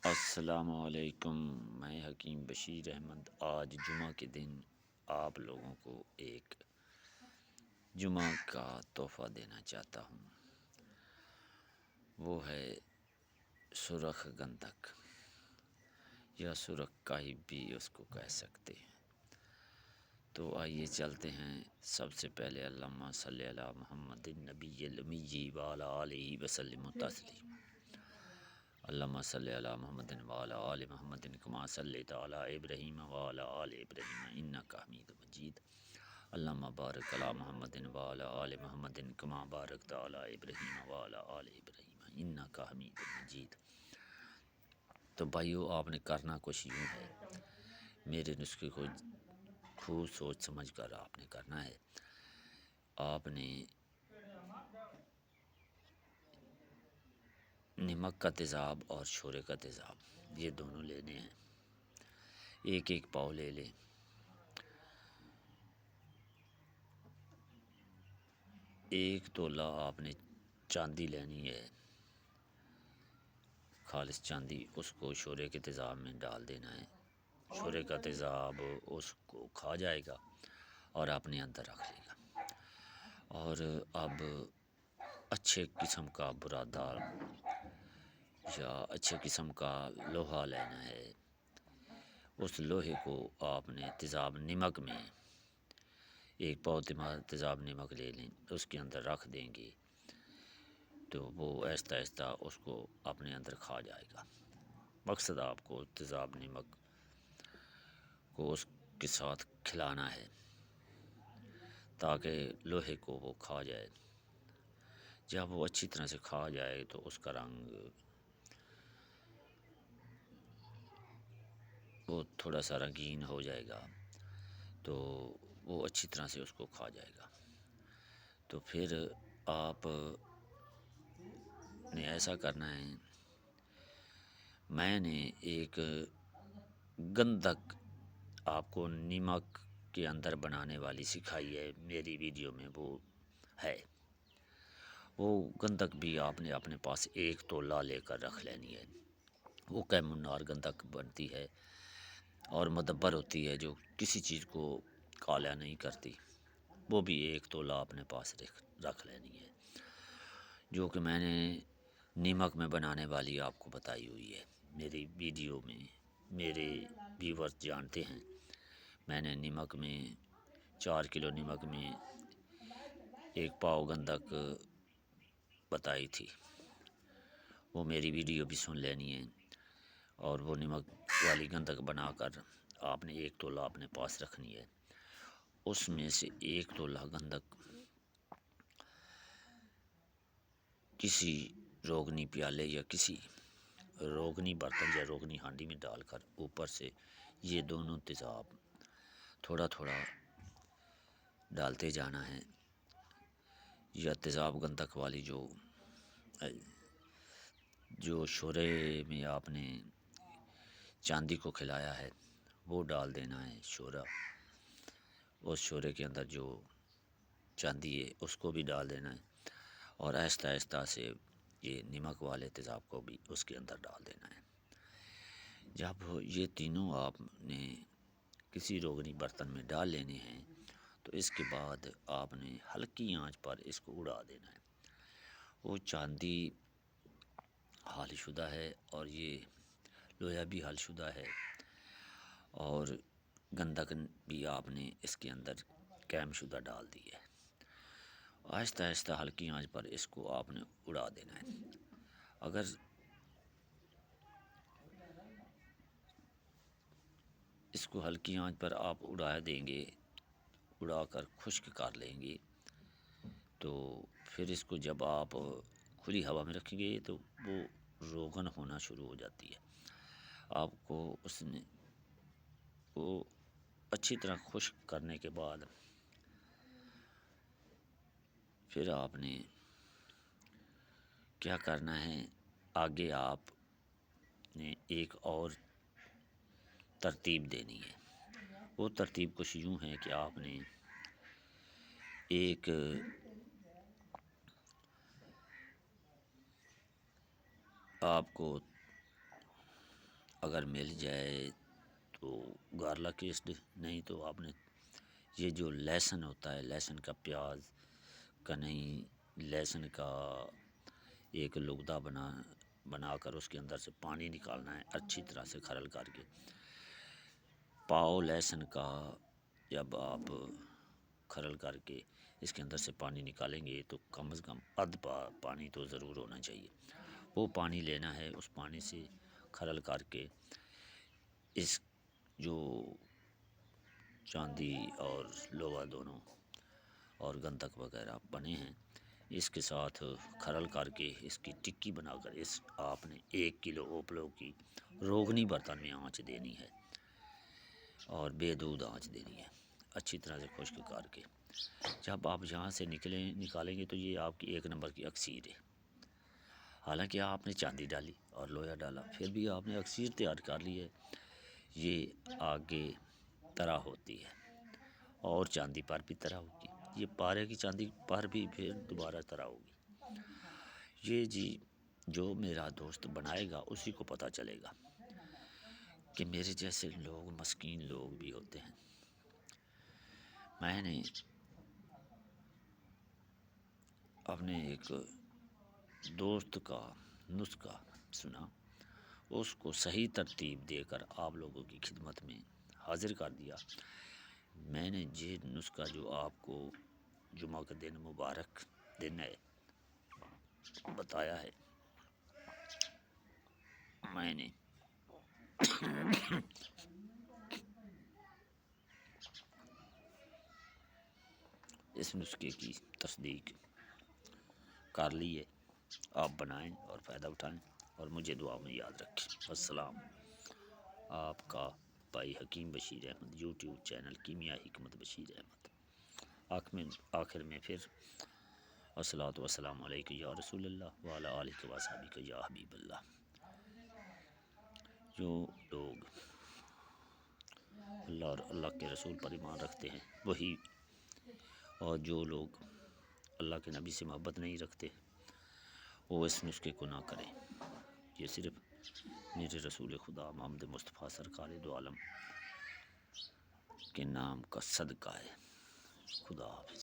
السلام علیکم، میں حکیم بشیر احمد آج جمعہ کے دن آپ لوگوں کو ایک جمعہ کا تحفہ دینا چاہتا ہوں۔ وہ ہے سرخ گندک یا سرخ کائی بھی اس کو کہہ سکتے ہیں۔ تو آئیے چلتے ہیں۔ سب سے پہلے اللہم صلی علی محمد النبی الامی وعلی آلہ وسلم تسلیم۔ اللہم صلی علی محمد وعلی آل محمد کما صلیت علی ابراہیم وعلی آل ابراہیم انک حمید مجید۔ اللہم بارک علی محمد وعلی آل محمد کما بارکت علی ابراہیم وعلی آل ابراہیم انک حمید مجید۔ تو بھائیو، آپ نے کرنا کچھ یوں ہے، میرے نسخے کو خوب سوچ سمجھ کر آپ نے کرنا ہے۔ آپ نے نمک کا تیزاب اور شورے کا تیزاب یہ دونوں لینے ہیں، ایک ایک پاؤ لے لیں۔ ایک تولہ آپ نے چاندی لینی ہے، خالص چاندی، اس کو شورے کے تیزاب میں ڈال دینا ہے۔ شورے کا تیزاب اس کو کھا جائے گا اور اپنے اندر رکھ لے گا۔ اور اب اچھے قسم کا برادار یا اچھے قسم کا لوہا لینا ہے۔ اس لوہے کو آپ نے تیزاب نمک میں ایک پاؤ تیزاب نمک لے لیں، اس کے اندر رکھ دیں گے تو وہ آہستہ آہستہ اس کو اپنے اندر کھا جائے گا۔ مقصد آپ کو تیزاب نمک کو اس کے ساتھ کھلانا ہے تاکہ لوہے کو وہ کھا جائے۔ جب وہ اچھی طرح سے کھا جائے تو اس کا رنگ وہ تھوڑا سا رنگین ہو جائے گا، تو وہ اچھی طرح سے اس کو کھا جائے گا۔ تو پھر آپ نے ایسا کرنا ہے، میں نے ایک گندک آپ کو نمک کے اندر بنانے والی سکھائی ہے، میری ویڈیو میں وہ ہے۔ وہ گندک بھی آپ نے اپنے پاس ایک تولہ لے کر رکھ لینی ہے۔ وہ کیمونار گندک بنتی ہے اور مدبر ہوتی ہے، جو کسی چیز کو کالا نہیں کرتی۔ وہ بھی ایک تولہ اپنے پاس رکھ لینی ہے، جو کہ میں نے نمک میں بنانے والی آپ کو بتائی ہوئی ہے میری ویڈیو میں۔ میرے ویورز جانتے ہیں، میں نے نمک میں 4 کلو نمک میں ایک پاؤ گندک بتائی تھی، وہ میری ویڈیو بھی سن لینی ہے۔ اور وہ نمک والی گندک بنا کر آپ نے ایک تولہ اپنے پاس رکھنی ہے۔ اس میں سے ایک تولہ گندک کسی روغنی پیالے یا کسی روغنی برتن یا روغنی ہانڈی میں ڈال کر اوپر سے یہ دونوں تیزاب تھوڑا تھوڑا ڈالتے جانا ہے۔ یا تیزاب گندک والی جو شورے میں آپ نے چاندی کو کھلایا ہے وہ ڈال دینا ہے شورا۔ اس شورے کے اندر جو چاندی ہے اس کو بھی ڈال دینا ہے، اور آہستہ آہستہ سے یہ نمک والے تیزاب کو بھی اس کے اندر ڈال دینا ہے۔ جب یہ تینوں آپ نے کسی روغنی برتن میں ڈال لینے ہیں تو اس کے بعد آپ نے ہلکی آنچ پر اس کو اڑا دینا ہے۔ وہ چاندی حل شدہ ہے اور یہ لوہا بھی حل شدہ ہے، اور گندک بھی آپ نے اس کے اندر قیم شدہ ڈال دی ہے۔ آہستہ آہستہ ہلکی آنچ پر اس کو آپ نے اڑا دینا ہے۔ اگر اس کو ہلکی آنچ پر آپ اڑا دیں گے، اڑا کر خشک کر لیں گے، تو پھر اس کو جب آپ کھلی ہوا میں رکھیں گے تو وہ روغن ہونا شروع ہو جاتی ہے۔ آپ کو اس نے وہ اچھی طرح خشک کرنے کے بعد پھر آپ نے کیا کرنا ہے، آگے آپ نے ایک اور ترتیب دینی ہے۔ وہ ترتیب کچھ یوں ہے کہ آپ نے ایک آپ کو اگر مل جائے تو گارلا کیسڈ، نہیں تو آپ نے یہ جو لہسن ہوتا ہے، لہسن کا پیاز کا نہیں، لہسن کا ایک لگدہ بنا کر اس کے اندر سے پانی نکالنا ہے اچھی طرح سے کھرل کر کے۔ پاؤ لہسن کا جب آپ کھرل کر کے اس کے اندر سے پانی نکالیں گے تو کم از کم پانی تو ضرور ہونا چاہیے، وہ پانی لینا ہے۔ اس پانی سے کھرل کر کے اس جو چاندی اور لوہا دونوں اور گندھک وغیرہ بنے ہیں، اس کے ساتھ کھرل کر کے اس کی ٹکی بنا کر آپ نے 1 کلو اوپلوں کی روغنی برتن میں آنچ دینی ہے اور بے دودھ آنچ دینی ہے، اچھی طرح سے خشک کر کے۔ جب آپ یہاں سے نکالیں گے تو یہ آپ کی 1 نمبر کی اکسیر ہے۔ حالانکہ آپ نے چاندی ڈالی اور لوہا ڈالا، پھر بھی آپ نے اکسیر تیار کر لی ہے۔ یہ آگے طرح ہوتی ہے اور چاندی پر بھی طرح ہوگی، یہ پارے کی چاندی پر بھی پھر دوبارہ طرح ہوگی۔ یہ جی جو میرا دوست بنائے گا اسی کو پتہ چلے گا کہ میرے جیسے لوگ مسکین لوگ بھی ہوتے ہیں۔ میں نے اپنے ایک دوست کا نسخہ سنا، اس کو صحیح ترتیب دے کر آپ لوگوں کی خدمت میں حاضر کر دیا۔ میں نے یہ نسخہ جو آپ کو جمعہ کا دن مبارک دن ہے بتایا ہے، میں نے اس نسخے کی تصدیق کر لی ہے۔ آپ بنائیں اور فائدہ اٹھائیں اور مجھے دعا میں یاد رکھیں۔ السلام۔ آپ کا بھائی حکیم بشیر احمد، یوٹیوب چینل کیمیا حکمت بشیر احمد۔ آخر میں پھر الصلاۃ والسلام علیک یا رسول اللہ وعلی آلہ و صحبہ یا حبیب اللہ۔ جو لوگ اللہ اور اللہ کے رسول پر ایمان رکھتے ہیں وہی، اور جو لوگ اللہ کے نبی سے محبت نہیں رکھتے وہ اس نسخے کو نہ کریں۔ یہ صرف میرے رسول خدا محمد مصطفیٰ سرکار دو عالم کے نام کا صدقہ ہے۔ خدا حافظ۔